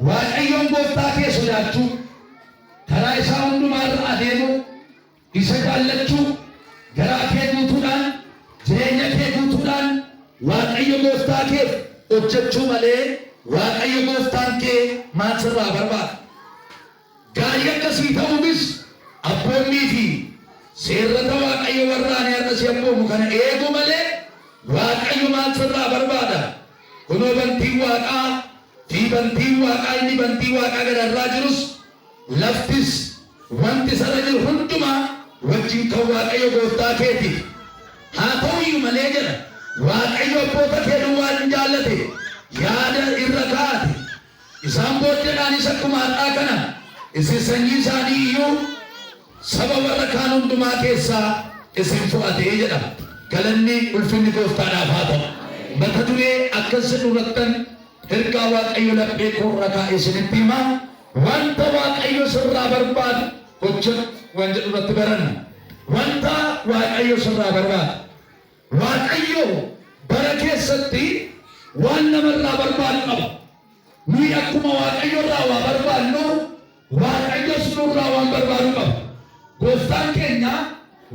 waaqayyoon gooftaa kee sodaachuu, karaa isaa hundumaarra adeemuu, isa jaallachuu, garaa kee guutuudhaan, jireenya kee guutuudhaan waaqayyo gooftaa kee hojjechuu malee waaqayyo gooftaan kee maal sirraa barbaada? Gaarii akkasii ta'uunis abboommii fi seerrata waaqayyo warra ani har'a si abboomu kana eegu malee waaqayyo maal sirraa barbaada? Kunoo bantiin waaqaa fi bantiin waaqaa inni bantii waaqaa gadarraa jirus laftis wanti sarara jiru hundumaa wajjin kan waaqayyo gooftaa keetiif. Haa ta'uyyuu malee jedha waaqayyo abboota kee duwwaa hin jaallate yaada irra kaa'ate isaan booddeedhaanis akkuma har'aa kana isin sanyii isaanii iyyuu saba warra kaan hundumaa keessaa isin fudhatee jedhama. Galanni ulfinni gooftaadhaaf haa ta'u. Mata duree akkas durattan ergaa waaqayyo laphee koorra kaa'e isinitti himaa. Wanta waaqayyo sirraa barbaadu hojjetu waan jedhu irratti baranna. Wanta waaqayyo sirraa barbaadu. Waaqayyo bara keessatti waan namarraa barbaadu qaba. Nuyi akkuma waaqayyo irraa waa barbaadnu waaqayyo sunurraa waan barbaadu qaba. Gooftaan keenya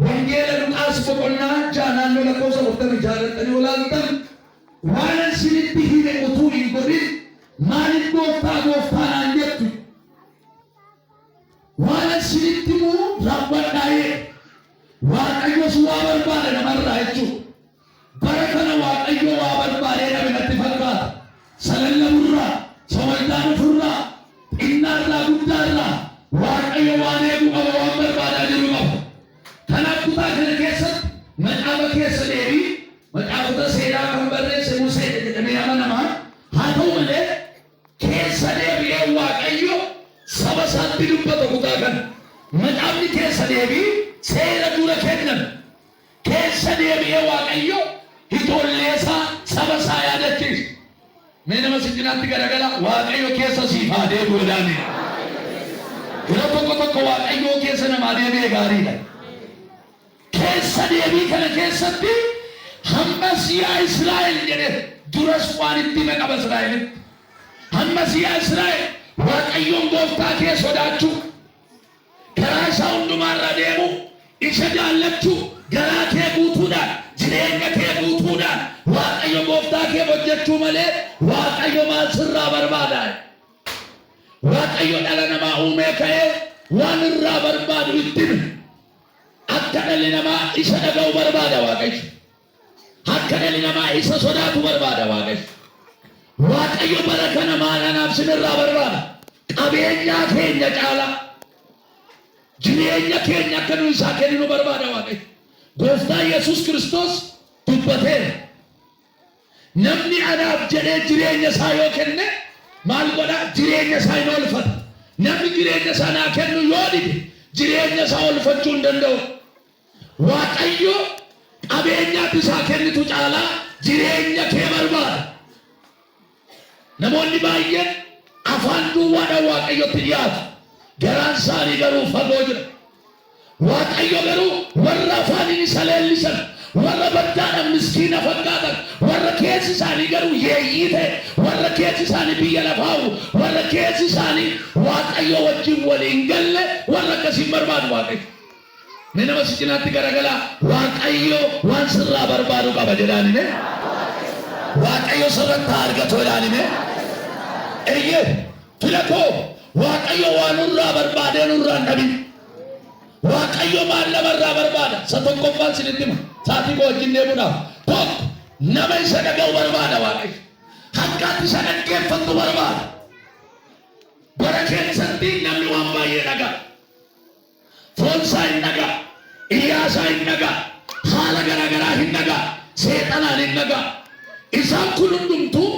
wangeela Luqaas boqonnaa 6:46 olaaltan waan isinitti hime utuu hin godhin maaliif gooftaan jettu? Waan isinitti himu raawwadhaa'ee waaqayyos waa barbaada namarraa jechuudha. Bara kana waaqayyo waa barbaadee dhabe natti fakkaata. Salallaburraa, sawaldaanufurraa, xinnaarraa, guddaarraa waaqayyo waan eegu qaba, waan barbaadaa jiru qaba. Kanaaf kutaa kana keessatti macaafa keessa deebii macaafota seeraa kan barreesse Musee jedhamee amanamaa. Haa ta'u malee keessa deebi'ee waaqayyo saba isaatti dubbata kutaa kana. Macaafni keessa deebii seera dura kennan. Keessa deebi'ee waaqayyo ijoollee isaa saba isaa yaadachiisa. Mee nama si cinaatti garagala waaqayyo keessa siif haa deebi'u jedhame. Yeroo tokko tokko waaqayyo keessa namaa deebi'ee gaariidha. Keessa deebii kana keessatti hammas yaa Israa'el jedhe duras waan itti hime qaba Israa'elitti. Hammas yaa Israa'el waaqayyoon gooftaa kee sodaachuu, karaa isaa hundumaarra deemuu, isa jaallachuu, garaa kee guutuudhaan, jireenya kee guutuudhaan waaqayyo gooftaa kee hojjechuu malee waaqayyo maal sirraa barbaada? Waaqayyo dhala namaa uumee ka'ee waan irraa barbaadu itti hime. Akka dhalli namaa isa dhaga'u barbaada waaqayyo. Akka dhalli namaa isa sodaatu barbaada waaqayyo. Waaqayyo bara kana maal anaaf sinirraa barbaada? Qabeenyaa keenya caalaa jireenya keenya akka nu isaa kenninu barbaada waaqayyo. Gooftaan Yesuus Kiristoos dubbateera. Namni anaaf jedhee jireenya isaa yoo kenne maal godha? Jireenya isaa hin oolfata. Namni jireenya isaa naa kennu yoo dide jireenya isaa oolfachuu hin danda'u. Waaqayyo qabeenyaatti isaa kennitu caalaa jireenya kee barbaada. Namoonni baay'een afaan duwwaadhaan waaqayyotti dhiyaatu. Garaan isaanii garuu fagoo jira. Waaqayyo garuu warra afaaniin isa leellisan, warra baddaadhaan miskiina fakkaatan, warra keessi isaanii garuu yeeyyii ta'e, warra keessi isaanii biyya lafaa'u, warra keessi isaanii waaqayyo wajjin waliin galle warra akkasiin barbaadu waaqayyo. Mee nama si cinaatti garagalaa waaqayyo waan sirraa barbaadu qaba jedhaanime. Waaqayyo sirratti argatu jedhaanime. Eeyyee filatoo waaqayyo waan nurraa barbaadee nurraa hin dhabin. Waaqayyo maal namarraa barbaada? Isa tokkoffaan isinitti hima. Saatii koo wajjin deemuudhaaf tokko nama isa dhaga'u barbaada waaqayyo. Hakkaatti isa dhaggeeffattu barbaada. Bara keessatti namni waan baay'ee dhaga'a. Foonsaa hin dhaga'a. Iyyaasaa hin dhaga'a. Haala garaagaraa hin dhaga'a. Seexanaan hin dhaga'a. Isaan kun hundumtuu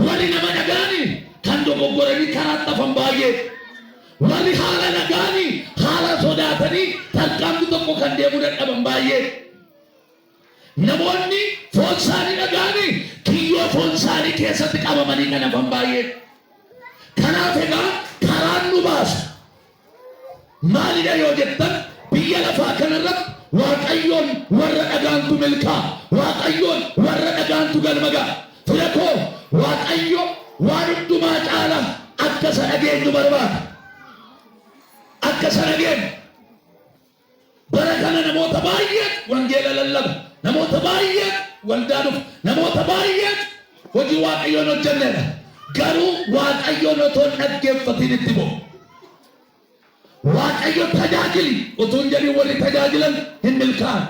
warri nama dhaga'anii kan dogoggoranii karaatti hafan baay'ee. Warri haala dhaga'anii haala sodaatanii tarkaanfii tokko kan deemuu dadhaban baay'ee. Namoonni foon isaanii dhaga'anii kiyyoo foon isaanii keessatti qabamanii kan hafan baay'ee. Kanaaf egaa karaan nu baasu maalidha yoo jettan biyya lafaa kanarratti waaqayyoon warra dhagaantu milkaa, waaqayyoon warra dhagaantu galmagaa. Filatoo waaqayyo waan hundumaa caala akka sana geenyu barbaada. Akka sana geenyu bara kana namoota baay'ee wangeela lallabu, namoota baay'ee waldaa dhufu, namoota baay'ee hojii Waaqayyoon hojjennedha. Garuu Waaqayyoon otoo hin dhaggeeffatin itti bo'u. Waaqayyo tajaajili utuu hin jedhin warri tajaajilan hin milkaa'an.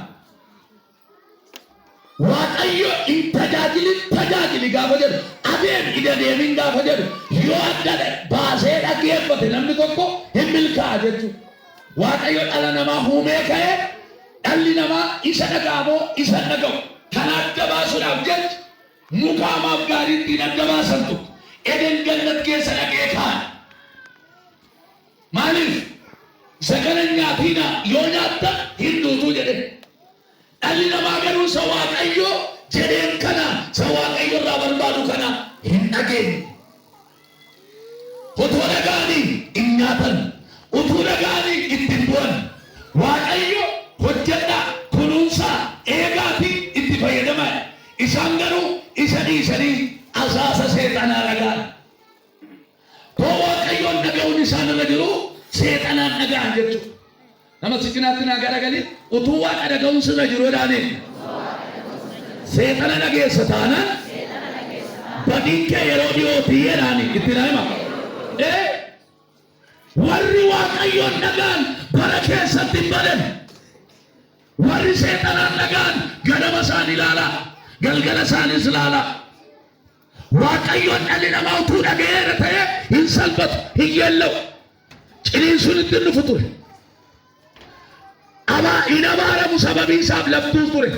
Waaqayyo hin tajaajilin tajaajili gaafa jedhu adeem ida deemin gaafa jedhu yoo adda baasee dhaggeeffate namni tokko hin milkaa'a jechuudha. Waaqayyo dhala namaa uumee ka'ee dhalli namaa isa dhaga'amoo isa dhaga'u kan adda baasuudhaaf jecha muka hamaaf gaarii ittiin adda baasantu Eden Gannat keessa dhaqee kaa'e. Maaliif? Isa kana nyaatina yoo nyaatta hin duutuu jedhe. Dhalli namaa garuu isa Waaqayyo jedheen kana isa Waaqayyo irraa barbaadu kana hin dhageenye. Utuu dhaga'anii hin nyaatan, utuu dhaga'anii ittiin bu'an. Waaqayyo hojjedhaa, kunuunsaa, eegaatii itti fayyadaman. Isaan garuu isa dhiisanii asaasa seexanaa dhaga'an. Koo Waaqayyoon dhaga'uun isaan irra jiru seexanaan dhaga'an jechuudha. Nama si cinaatti naa garagalii utuu Waaqa dhaga'uun sirra jiruudhaani seexana dhageessa taanaan badiin kee yeroo dhiyootii jedhaani itti naa hima. Warri Waaqayyoon dhaga'an bara keessatti hin badan. Warri seexanaan dhaga'an ganama isaan ilaala, galgala isaanis ilaala. Waaqayyoon dhalli namaa utuu dhaga'eera ta'e hin salphatu, hin yeella'u. Ciniinsuun ittiin dhufu ture. Hin abaaramu sababii isaaf laftuu ture.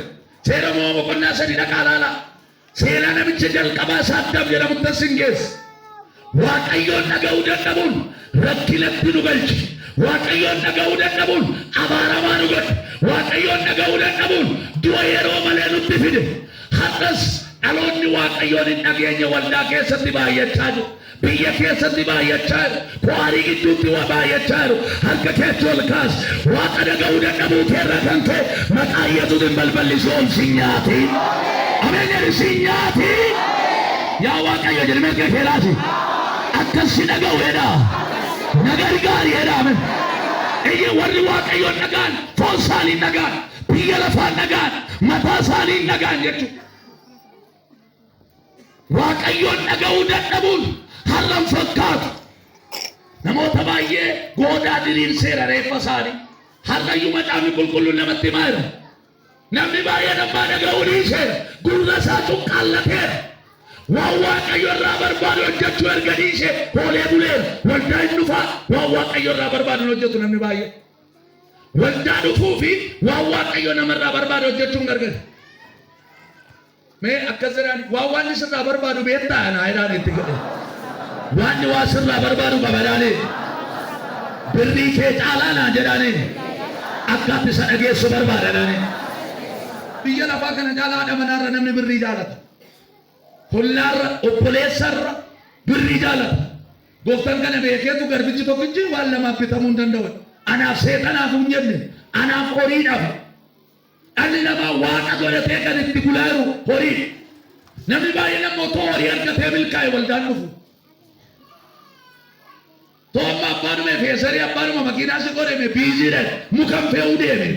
Seera Uumamaa boqonnaa 3 dhaqaa ilaala. Seera namicha jalqabaa Addaam jedhamutti as hin geesse. Waaqayyoon dhaga'uu dadhabuun rakkinatti nu galche. Waaqayyoon dhaga'uu dadhabuun abaaramaa nu godhe. Waaqayyoon dhaga'uu dadhabuun du'a yeroo malee nutti fide. Har'as dhaloonni Waaqayyoon hin dhageenye waldaa keessatti baay'achaa jiru. Biyya keessatti baay'achaa jiru. Kwaarii gidduutti waa baay'achaa jiru. Harka keetti ol kaas. Waaqa dhaga'uu dadhabuu keerra kan ka'e maqaa Yesuusiin balballi soom si nyaati. Ameen jedhi si nyaati. Yaa Waaqayyo jedhamee kee keelaati. Akkas si dhaga'u jedha. Nagari gaarii jedha. Ameen. Iyyi warri Waaqayyoon dhaga'an foon isaanii dhaga'an. Biyya lafaan dhaga'an. Mataa isaanii dhaga'an jechuudha. Waaqayyoon dhaga'uu dadhabuun har'an fakkaatu. Namoota baay'ee goodaa diriirseera reeffa isaanii. Har'ayyuu macaafni qulqulluun namatti himaa jira. Namni baay'een abbaa dhaga'uu dhiiseera. Gurra isaa cuqqaallateera. Waan Waaqayyo irraa barbaadu hojjechuu erga dhiisee hoolee buleera. Waldaa hin dhufaa waan Waaqayyo irraa barbaadu hojjetu namni baay'ee. Waldaa dhufuu fi waan Waaqayyo namarraa barbaadu hojjechuun gargari. Mee akkas jedhani waan sirraa barbaadu beektaa naa jedhaan itti godhe. Waan sirraa barbaadu qabadhaani. Birrii kee caalaa naa jedhaani. Akkaatti isa dhageessu barbaadadhaani. Biyya lafaa kana caalaa haadha manaarra namni birrii jaalata. Hollaarra obboleessarra birrii jaalata. Gooftaan kana beekeetu garbichi tokkichi waan lamaaf bitamuu hin danda'u. Anaaf seexanaaf hin jenne, anaaf horiidhaaf. Dhalli namaa Waaqa godhatee kan itti bulaaru horii. Namni baay'een ammoo too horii argatee milkaa'e waldaan dhufu. Too amma abbaanuma feesarii abbaanuma makiinaa si godhame biiziidhaan mukan fe'uu deeme.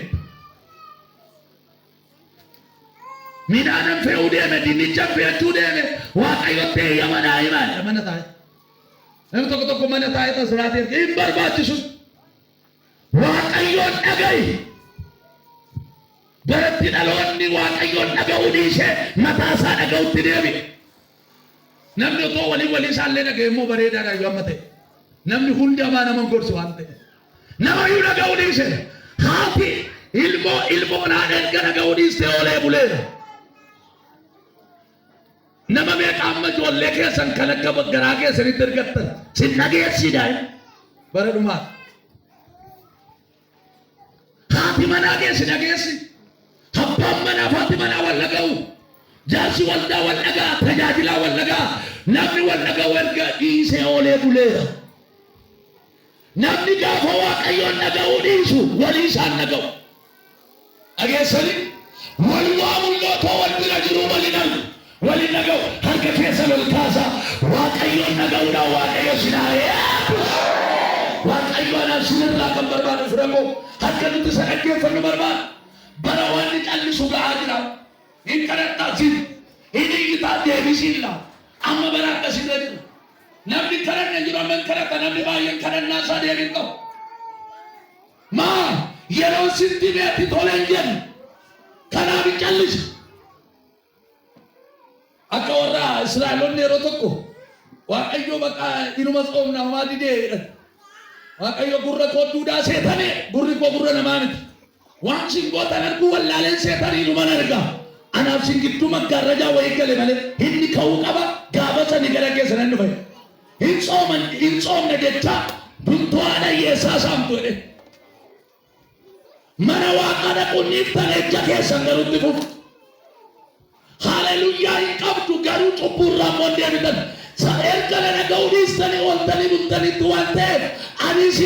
Midhaanan fe'uu deeme, dinnichan fe'achuu deeme. Waaqayyotti eeyyamanaa himaan. Mana taa'e. Namni tokko mana taa'e tasiraatee hin barbaachisu. Waaqayyoon dhaga'i. Baratti dhaloonni Waaqayyoon dhaga'uu dhiisee mataa isaa dhaga'utti deebi. Namni otoo walii isaallee dhaga'e immoo bareedaadha yoo amma ta'e. Namni hundi hamaa nama gorsu waan ta'e. Namayyuu dhaga'uu dhiise. Haati ilmoon haadha erga dhaga'uu dhiistee oolee buleera. Nama meeqa amma ijoollee keessan kan akka garaa keessanitti ergattan sin dhageessiidhaan bara dhumaa. Haati manaa geessi dhageessi. Abbaan manaa haati manaa wal dhaga'u. Jaarsi waldaa wal dhaga'a. Tajaajilaa wal dhaga'a. Namni wal dhaga'u erga dhiisee oolee buleera. Namni gaafa Waaqayyoon dhaga'uu dhiisu walii isaan dhaga'u. Dhageessanii wal waamulloo too wal bira jiru waliin argu. wali nagau harka keessa lolkaasa waaqayyoon nagauudha waaqayyo sinaaye waaqayyo anaaf sinirraa kan barbaadu firamoo harka nuti isa dhaggeeffannu barbaadu bara wanni callisu ga'aa jira hin kadhadhaatiin hin iyyitaa deebisiilla amma bara akkasirra jira namni kadhanne jiru amma hin kadhata namni baay'een kadhannaa isaa deebiin qabu maa yeroo sitti beetti toleen jennu kanaaf hin callisu akka warra Israa'eloonni yeroo tokko waaqayyo bakka inuma tsoomna homaa didee waaqayyo gurra koo duudaa seetane gurri koo gurra namaa miti waan sin gootan arguu wallaaleen seetanii inuman argaa anaaf sin gidduu maggaarrajaa wayii gale malee inni ka'uu qaba gaafa sani gara keessa nan dhufe hin tsoomne jecha bultoo haadha hiyyeessaa saamtu jedhe mana waaqaa dhaquun dhiiftan ejja keessan garuutti fufu haleluyaa hin qabdu garuu cubburraa moo deebitan ergala dhaga'uudhiistanii oltanii bultanitti waan ta'eef anis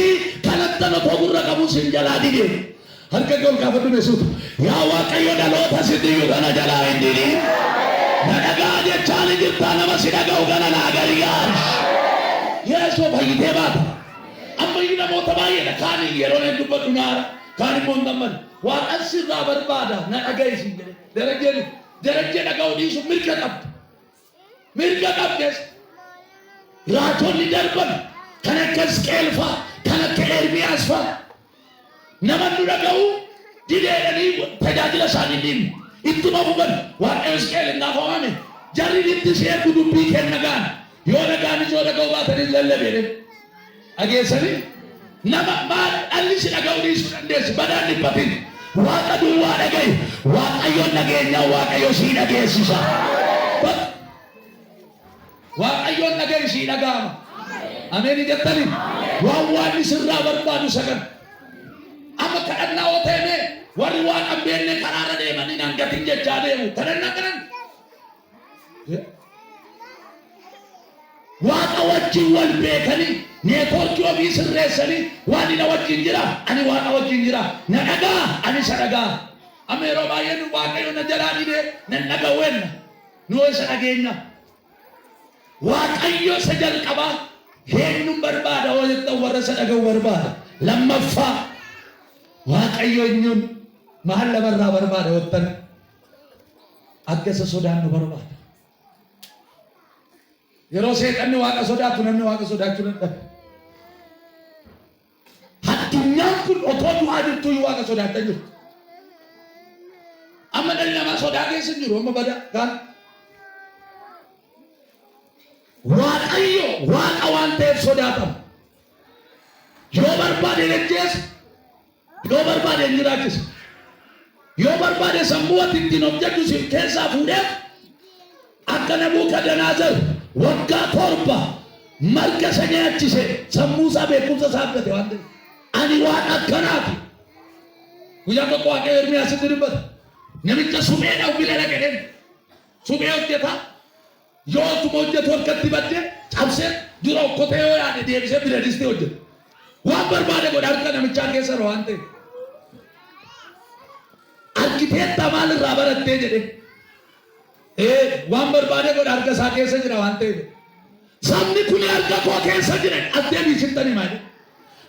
kanattan otoo gurra qabu sin jalaa dide harka kee ol kaafadhu meesuutu yaa waaqayyo dhaloota sidiyyuu kana jalaa hin didin na dhagaa jechaan jirtaa nama si dhaga'u kana naa gargaar yeesoo fayyitee baata amma inni namoota baay'eedha kaan yeroo hin dubbadhu naara kaan immoo hin gammadu waaqan sirraa barbaada na dhaga'isiin jedhe darajjee dhaga'uu dhiisu mirga qabdes raatonni darban kan akka Hisqeel kan akka Ermiyaas namannu dhaga'uu dideedhanii tajaajila isaanii dhiibu ittuma fugan waaqayyo Hisqeel naaf hawame jarri itti seetu dubbii kenna gaan yoo dhaga'anis yoo dhaga'uu baatanis lallabeedhe dhageessanii nama maal dhalli si dhaga'uu dhiisuu dandeessi badaan dhiphatin waaqa duwwaa dhaga'i waaqayyoon dhageenyaa waaqayyo sii dhageessisa waaqayyoon dhaga'i sii dhaga'ama ameen jettanii waan sirraa barbaadu sagan amma kadhannaa oo ta'e warri waan hin beekne karaarra deemanii hangatin jechaa deemu kadhannaa waaqa wajjin wal beekanii neetwoorkii ofii sirreessanii waan ina wajjin jira ani waaqa wajjin jira na dhagaa ani isa dhagaa amma yeroo baay'ee nu waaqayyo na jalaa dhidee nan dhaga'uwenna nu isa dhageenya waaqayyo isa jalqabaa eenyuun barbaada oo jettan warra isa dhaga'u barbaada lammaffaa waaqayyo eenyuun maal lamarraa barbaada wottan akka isa sodaannu barbaada yeroo seeqanni waaqa sodaatu namni waaqa sodaachuu dadhabe addunyaan kun otoo du'aa jirtuu waaqa sodaatan jirtu amma dhalli namaa sodaa keessa jiru amma bada kaan waaqayyo waaqa waan ta'eef sodaatama yoo barbaade lejjeessa yoo barbaade jiraachisa yoo barbaade sammuu ati ittiin hojjedhu siif keessaa fuudhee akka Nebukadnezar waggaa 7 marga isa nyaachise sammuu isaa beekumsa isaa abdate waan ta'eef ani waan akkanaati guyyaa tokko waaqayyo Ermiyaasitti dubbata namicha suphee dhawwile dhaqeen suphee hojjetaa yoo tuma hojjetu harkatti badde cabsee dura okkotee yoo yaade deebisee bira distee hojjeta waan barbaade godha harka namichaa keessa waan ta'eef arkiteektaa maalirraa barattee jedhe waan barbaade godha harka isaa keessa jira waan ta'eef sabni kun harka koo keessa jiran addeebii sittanii maali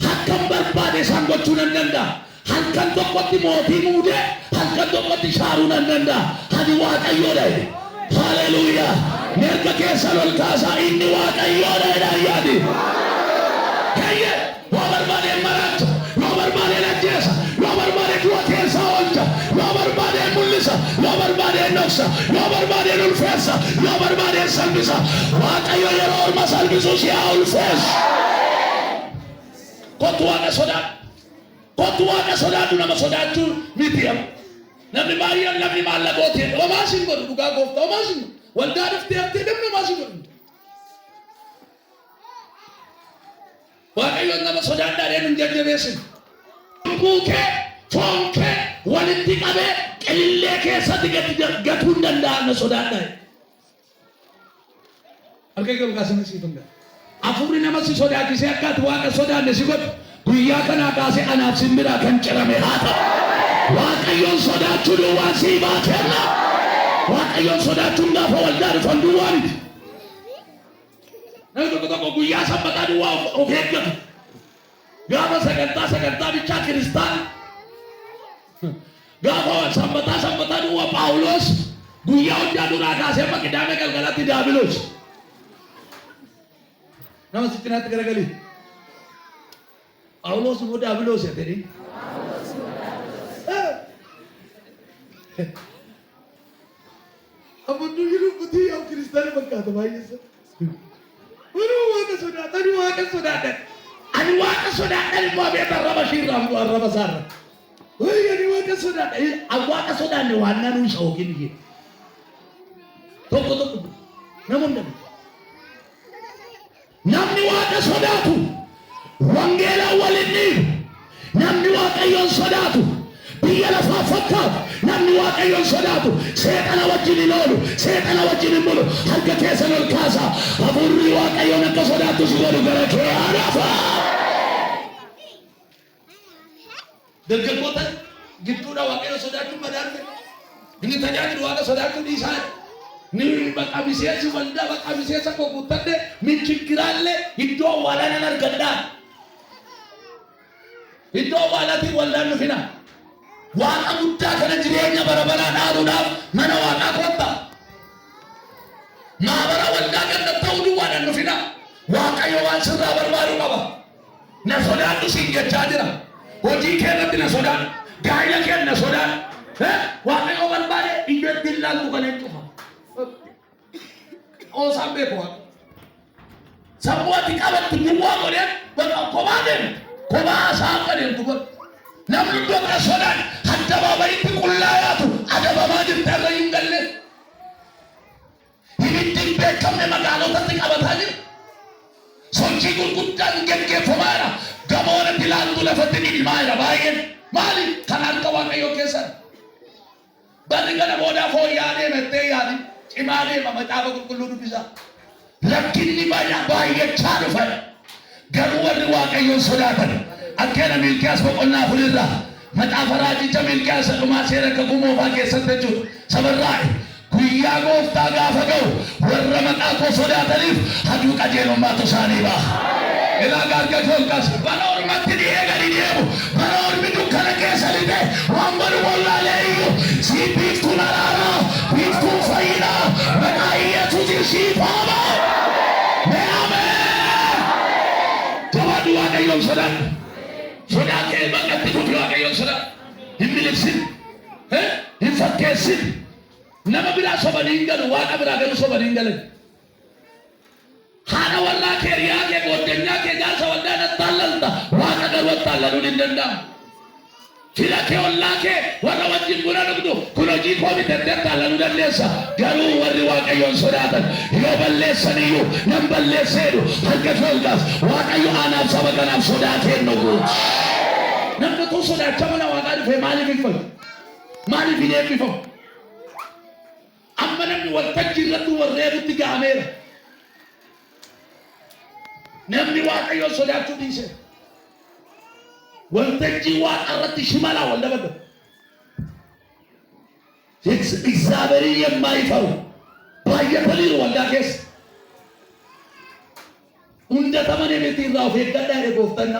hakkan barbaade isaan gochuu nan danda'a halkan tokkotti mootii muude halkan tokkotti shaaruu nan danda'a ani waaqayyoodha haleluuyaa mirga keessa lol kaasaa inni waaqayyoodha yaadi kayye yoo barbaade maraacha yoo barbaade lajjeessa yoo barbaade du'a keessa oolcha yoo barbaade mul'isa yoo barbaade noksa yoo barbaade ulfeessa yoo barbaade salphisa waaqayyo yeroo orma salphisu si'a ulfeessa kottu waaqa sodaatu nama sodaachuu miti namni baay'een namni maallaqooti homaa sin godhu dhugaa gooftaa homaa sin waldaa dhuftee haftee namni homaa sin godhu waaqayyoon nama sodaadhaadhee nun jajjabeessin guukee foon kee walitti qabee qilillee keessatti gatuu hin danda'an sodaadhaa harka kee olkaasanii siif hin hafuurri nama si sodaachisee akka ati waaqa sodaanne si godhu guyyaa kanaa kaasee anaaf simbiraa kan cirame haa ta'u waaqayyoon sodaachuu duwwaan sii baateerra waaqayyoon sodaachuun gaafa waldaa dhufan duwwaa miti. Namni tokko tokko guyyaa sanbataa duwwaa of eeggatu. Gaafa sagantaa bichaa kiristaana. Gaafa sanbataa duwwaa Phaawulos guyyaa hundaa duraa kaasee amma qidaamee galgalatti daabiloos. Nama sitti naatti garagalii. Phaawulos immoo daabiloos jedhanii. Amantuu jiru kutii yoo kiristaana fakkaata baay'eessa. Ani waaqa sodaadhan. Ani waaqa sodaadhan immoo beekta arraba shiirraa arraba saarra. Ani waaqa sodaadhan. Ani waaqa sodaanne waan nanuu isa hookin jee. Tokko namni waaqa sodaatu wangeela waliin dhiibu. Namni waaqayyoon sodaatu biyya lafaa fakkaatu. Namni waaqayyoon sodaatu seexana wajjin hin oolu, seexana wajjin hin bulu. Harka keessan ol kaasaa. Hafuurri waaqayyoon akka sodaattu si godhu gara kee haadhafa. Dargaggoota gidduudha waaqayyoon sodaachuun madaarte. Inni tajaajilu waaqa sodaachuun dhiisaa. Ni bakka miseensi waldaa bakka miseensa koo guuttadhe min chikkiraallee iddoo awwaalaa argadhaa. Iddoo awwaalaatiin waldaan dhufina. Waaqa guddaa kana jireenya barabaraa dhaaluudhaaf mana waaqaa kottaa. Maabara waldaa ganda ta'uu duwwaadhaan dhufina. Waaqayyo waan sirraa barbaadu qaba. Na sodaadhu siin jechaa jira. Hojii keerratti na sodaadhu. Gaa'ila kee na sodaadhu. Waaqayyo barbaade iyyatti ilaaltu kan hin cufa. Oosaan beeku waaqa. Sammuu ati qabattu duwwaa godheen bakka kophaa deemu. Kophaa isaa akka deemtu godhu. Namni iddoo sodaan addabaabayitti qullaayaatu adabamaa jirti irra hin galle. Ibiddi beekamne magaalotatti qabataa jira. Sochii gurguddaan geggeeffamaa jira. Gamoonatti ilaaltu lafatti dhidhimaa jira baay'een. Maali? Kan harka waaqayyoo keessan. Barri kana boodaa fooyya'aa deemettee yaadi. Cimaa deema macaafa qulqulluu dubbisaa. Rakkinni baay'achaa dhufa. Garuu warri waaqayyoon sodaatan. Akkeena Milkiyaas boqonnaa fuulirraa macaafa raajicha Milkiyaas dhumaa seera kakuu moofaa keessatti jechuudha. Sabarraa'i guyyaa gooftaa gaafa ga'u warra maqaa koo sodaataniif aduu qajeelummaatu isaanii ba'a. Ilaa gaargachuu olkaas bara ormatti dhi'ee gadi deemu bara ormi dukkana keessa lixee waan godhu wallaalee iyyuu sii biiftuun araaraa biiftuun fayyinaa maqaa Yesuusiin siif haa ba'u. Mee ameen. Jabaadhu waaqayyoon sodaadhu. Sodaa kee bakkatti dhufi waaqayyoon sodaa. Hin miliqsin. Hin fakkeessin. Nama biraa sobanii hin galu waaqa biraa galu sobanii hin galan. Haadha warraa kee riyaa kee gooddeenyaa kee jaarsa waldaa nattaallalta waaqa garuu attaallaluun hin danda'amu. Fira kee ollaa kee warra wajjin buna dhugdu kun hojii koo bitatti attaallaluu dandeessa. Garuu warri waaqayyoon sodaatan yoo balleessaniyyuu nan balleesseedhu harka folgaas waaqayyo aanaaf saba kanaaf sodaa kennu guutu. Namni kun sodaacha mana waaqaa dhufee maaliif hin fayu? Maaliif hin eebbifamu? Amma namni waltajjii irratti warreebutti ga'ameera. Namni waaqayyoon sodaachuu dhiise. Waltajjii waaqa irratti shimalaa wal dabadda. እግዚአብሔርን የማይፈሩ ባየተሊሩ ወልዳ ኬስ እንደ ተመኔ ቤት ይራው ፈገዳ ያደጎፍተና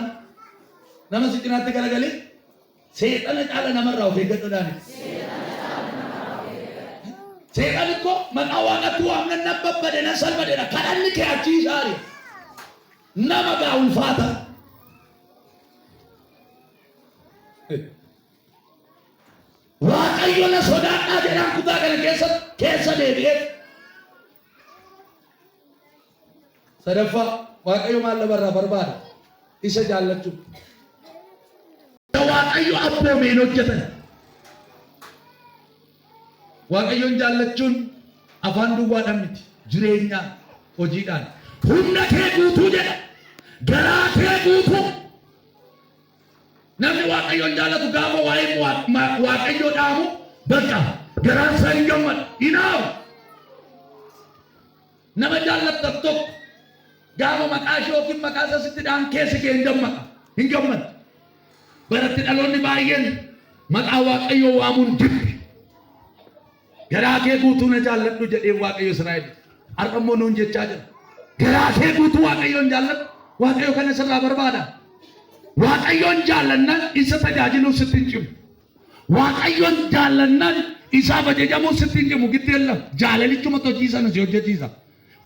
ነመስጭናት ገለገለ ሰይጣን ቃለ ነመራው ፈገዳኒ ሰይጣን እኮ መቃዋቀቱ አምነን ነበበደና ሰልበደና ካዳንከ ያቺ ዛሬ ነመጋ ውልፋታ waaqayyo na sodaadhaa jedhaan kutaa kana keessa deebi'ee sadaffaa waaqayyo maal labarraa barbaada isa jaallachuu waaqayyo abboomeen hojjetan waaqayyoon jaallachuun afaan duwwaadhaan miti jireenyaan hojiidhaan humna kee guutuu jedha garaa kee guutuu. Namni waaqayyoon jaallatu gaafa waa'ee waaqayyoo dhaamu bakka garaan isaa hin gammadu hinaafu. Nama jaallattu tokko gaafa maqaa ishee yookiin maqaa isaa sitti dhaan keessi kee hin gammadu. Baratti dhaloonni baay'een maqaa waaqayyoo waamuun jibbi. garaa kee guutuu na jaalladhu jedhee Waaqayyo Israa'el har'ammoo nuun jechaa jira. Garaa kee guutuu Waaqayyoon jaalladhu. Waaqayyo kana sirraa barbaada. Waaqayyoon jaallannan isa tajaajiluuf sitti hin cimu. Waaqayyoon jaallannan isaaf ajajamuuf sitti hin cimu giddeella. Jaalalichuma hojii sana si hojjechiisa.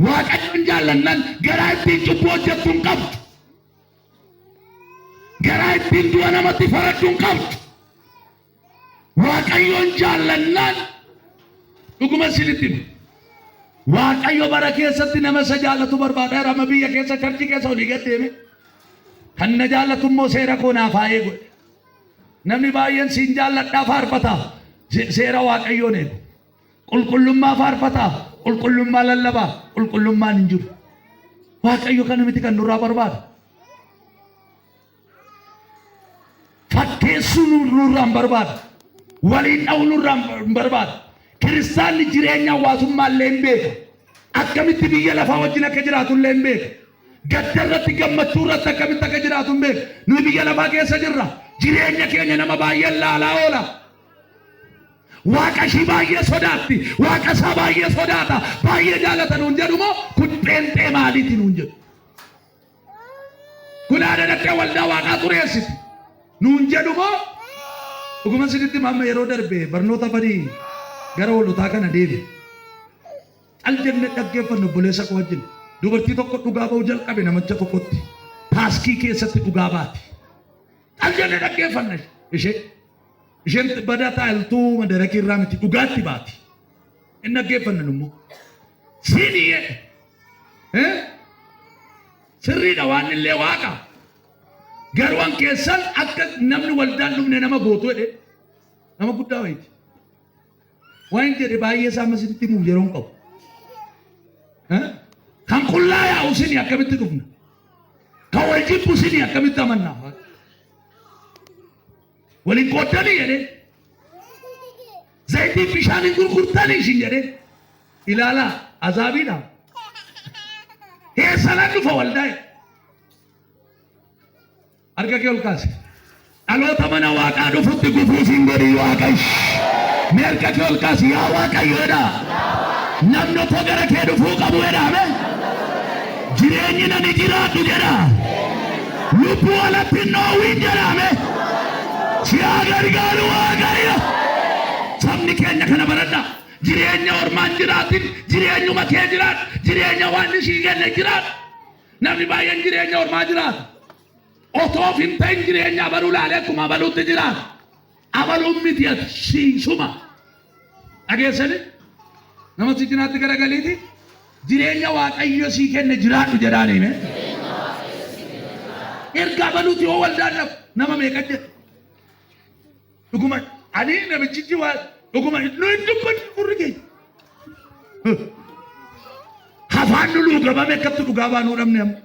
Waaqayyoon jaallannan garaa ittiin cubbuu hojjettu hin qabdu. Garaa ittiin du'a namatti faraddu hin qabdu. Waaqayyoon jaallannan dhuguma sinitti himu. Waaqayyo bara keessatti nama isa jaallatu barbaada. Rama biyya keessa charchi keessa olii gad deeme. Kan na jaallatu immoo seera koo naaf haa eegu. Namni baay'een siin jaalladhaa faarfata. Seera Waaqayyoon eegu. Qulqullummaa faarfata. Qulqullummaa lallabaa. Qulqullummaan hin jiru. Waaqayyo kana miti kan nurraa barbaada. Fakkeessuu nurraa hin barbaada. Waliin dha'uu nurraa hin barbaada. Kiristaanni jireenya hawaasummaa illee hin beeka. Akkamitti biyya lafaa wajjin akka jiraatu illee hin beeka. Gadda irratti gammachuu irratti akkamitti akka jiraatu hin beeka. Nuyi biyya lafaa keessa jirra. Jireenya keenya nama baay'een laalaa oola. Waaqa ishii baay'ee sodaatti. Waaqa isaa baay'ee sodaata. Baay'ee jaalata nuun jedhu moo kun pheenxee maaliiti nuun jedhu. Kun haadha dhaqqee waldaa waaqaa xureessiti. Nuun jedhu moo dhuguma sinitti amma yeroo darbe barnoota barii gara hoolotaa kana deeme. Al jennee dhaggeeffannu obboleessa koo wajjin. Dubartii tokko dhugaa ba'uu jalqabe namicha tokkotti. Paaskii keessatti dhugaa baati. Al jennee dhaggeeffanna isheen badaa taa'eltuu madarakii irraa miti dhugaatti baati. Inni dhaggeeffanna immoo. Siiniyee. Sirriidha waan illee waaqa. Garuu an keessan akka namni waldaan dhumne nama gootu jedhe nama guddaa wayiiti. Waan jedhe baay'ee isaa masitti himuuf yeroo hin qabu. Kan qullaa yaa'u sini akkamitti dhufna? Kan wal jibbu sini akkamitti amannaa? Waliin qooddanii jedhee zayitii bishaaniin gurgurtanii isin jedhee ilaalaa azaabiidha. Eessanaan dhufa waldaa harka kee ol kaase. Dhaloota mana waaqaa dhufutti gufuu siin godhi Waaqayyo. Merka kee ol kaase yaa Waaqayyoodha. Namni otoo gara kee dhufuu qabu jedhame. Jireenyi nani jiraadhu jedha. Lubbuu alatti hin dhoowwiin jedhame. Si haa gargaaru Waaqayyo. Sabni keenya kana baradha. Jireenya ormaan jiraatin jireenyuma kee jiraadhu. Jireenya waan ishii kenne jiraadhu. Namni baay'een jireenya ormaa jiraata. Otoo hin ta'in jireenya abaluu laalee akkuma abaluutti jiraata. Abaluun miti siisuma. Dhageessanii? Nama si jinaatti garagaliiti. Jireenya Waaqayyo sii kenne jiraadhu jedhaan hime. Erga abaluuti yoo waldaan nama meeqa jedhe. Dhuguma ani namichichi waa dhuguma nuyi dubbanni furri keenya. Hafaan nu luugabame akkatti dhugaa baanuu dhabne amma.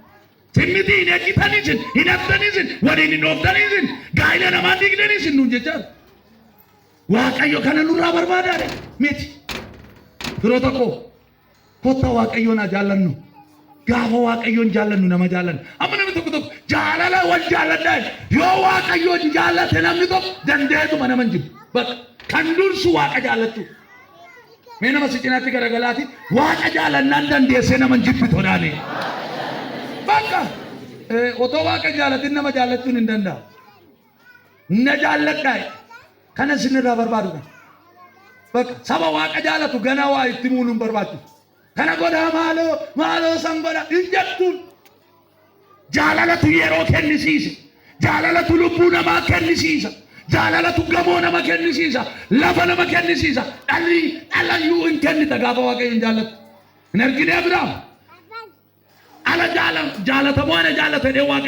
Simmiti hin ejjitaniisin, hin haftaniisin, waliin hin ooftaniisin, gaa'ila namaa diigdaniisin nuun jechaa. Waaqayyo kana nurraa barbaadaadha miti. Yeroo tokko kotta Waaqayyoon haa jaallannu. Gaafa Waaqayyoon jaallannu nama jaallannu. Amma namni tokko jaalala wal jaalladhaa. Yoo Waaqayyoon jaallate namni tokko dandeetuma nama hin jiru. Bakka kan dursu Waaqa jaallachuu. Mee nama si cinaatti garagalaati Waaqa jaallannaan dandeessee nama hin jibbitu dhaane. Bakka otoo Waaqa jaalatin nama jaallachuun hin danda'a. Na jaalladhaa kana isinirraa barbaadudha. Bakka saba Waaqa jaalatu gana waa itti muunuun barbaachisu. Kana godhaa maaloo san godha hin jettuun. Jaalalatu yeroo kennisiisa. Jaalalatu lubbuu namaa kennisiisa. Jaalalatu gamoo nama kennisiisa. Lafa nama kennisiisa. Dhalayyuu hin kennita gaafa Waaqayyo hin jaallatu. Hin argine Abiraam. Ala jaalatamoo ana jaalata jedhee Waaqayyo